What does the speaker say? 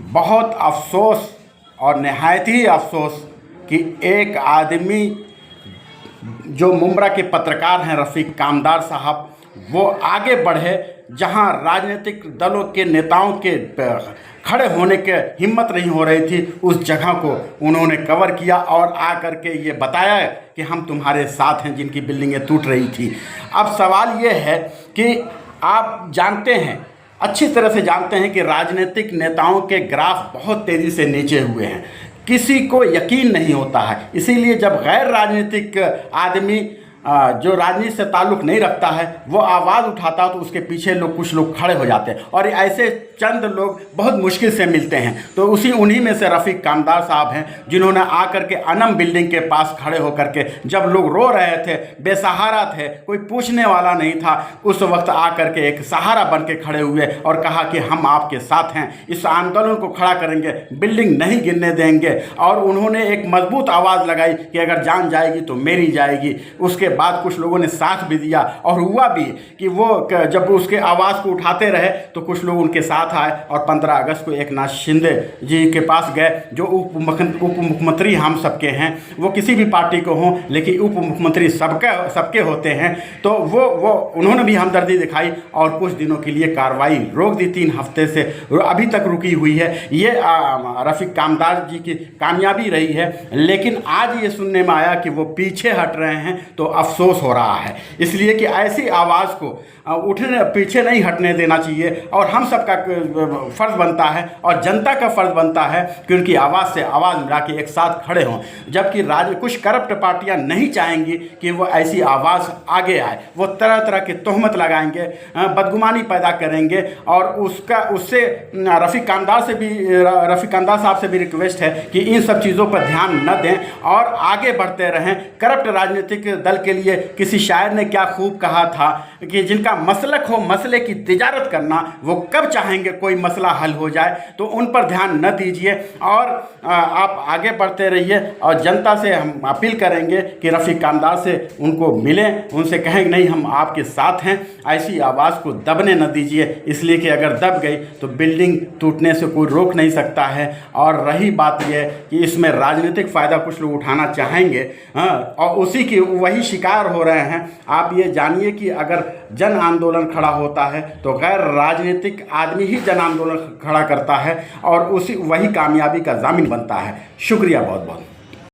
बहुत अफसोस और नहायत ही अफसोस कि एक आदमी जो मुंब्रा के पत्रकार हैं रफ़ीक कामदार साहब, वो आगे बढ़े जहां राजनीतिक दलों के नेताओं के खड़े होने के हिम्मत नहीं हो रही थी, उस जगह को उन्होंने कवर किया और आ कर के ये बताया कि हम तुम्हारे साथ हैं जिनकी बिल्डिंगें टूट रही थी। अब सवाल ये है कि आप जानते हैं, अच्छी तरह से जानते हैं कि राजनीतिक नेताओं के ग्राफ बहुत तेज़ी से नीचे हुए हैं, किसी को यकीन नहीं होता है। इसीलिए जब गैर राजनीतिक आदमी जो राजनीति से ताल्लुक़ नहीं रखता है वो आवाज़ उठाता है तो उसके पीछे कुछ लोग खड़े हो जाते हैं और ऐसे चंद लोग बहुत मुश्किल से मिलते हैं। तो उन्हीं में से रफ़ीक कामदार साहब हैं जिन्होंने आकर के अनम बिल्डिंग के पास खड़े होकर के, जब लोग रो रहे थे, बेसहारा थे, कोई पूछने वाला नहीं था, उस वक्त आकर के एक सहारा बन के खड़े हुए और कहा कि हम आपके साथ हैं, इस आंदोलन को खड़ा करेंगे, बिल्डिंग नहीं गिरने देंगे। और उन्होंने एक मजबूत आवाज़ लगाई कि अगर जान जाएगी तो मेरी जाएगी। उसके बाद कुछ लोगों ने साथ भी दिया और हुआ भी कि वो जब उसके आवाज़ को उठाते रहे तो कुछ लोग उनके साथ आए और 15 अगस्त को एकनाथ शिंदे जी के पास गए, जो उप मुख्यमंत्री हम सबके हैं, वो किसी भी पार्टी को हों लेकिन उप मुख्यमंत्री सबके होते हैं। तो वो उन्होंने भी हमदर्दी दिखाई और कुछ दिनों के लिए कार्रवाई रोक दी, 3 हफ्ते से अभी तक रुकी हुई है। ये रफ़ीक कामदार जी की कामयाबी रही है। लेकिन आज ये सुनने में आया कि वो पीछे हट रहे हैं तो अफसोस हो रहा है, इसलिए कि ऐसी आवाज़ को उठने पीछे नहीं हटने देना चाहिए और हम सबका फ़र्ज़ बनता है और जनता का फ़र्ज़ बनता है कि उनकी आवाज़ से आवाज़ मिला के एक साथ खड़े हों। जबकि कुछ करप्ट पार्टियां नहीं चाहेंगी कि वो ऐसी आवाज़ आगे आए, वो तरह तरह की तोहमत लगाएंगे, बदगुमानी पैदा करेंगे और उससे रफ़ीक कामदार साहब से भी रिक्वेस्ट है कि इन सब चीज़ों पर ध्यान न दें और आगे बढ़ते रहें। करप्ट राजनीतिक दल के लिए किसी शायर ने क्या खूब कहा था कि जिनका मसलक हो मसले की तिजारत करना, वो कब चाहेंगे कोई मसला हल हो जाए, तो उन पर ध्यान न दीजिए और आप आगे बढ़ते रहिए। और जनता से हम अपील करेंगे कि रफ़ीक कामदार से उनको मिलें, उनसे कहें नहीं हम आपके साथ हैं, ऐसी आवाज़ को दबने न दीजिए, इसलिए कि अगर दब गई तो बिल्डिंग टूटने से कोई रोक नहीं सकता है। और रही बात यह कि इसमें राजनीतिक फ़ायदा कुछ लोग उठाना चाहेंगे, और उसी की वही शिकार हो रहे हैं। आप ये जानिए कि अगर जन आंदोलन खड़ा होता है तो गैर राजनीतिक आदमी ही जन आंदोलन खड़ा करता है और वही कामयाबी का ज़ामिन बनता है। शुक्रिया बहुत बहुत।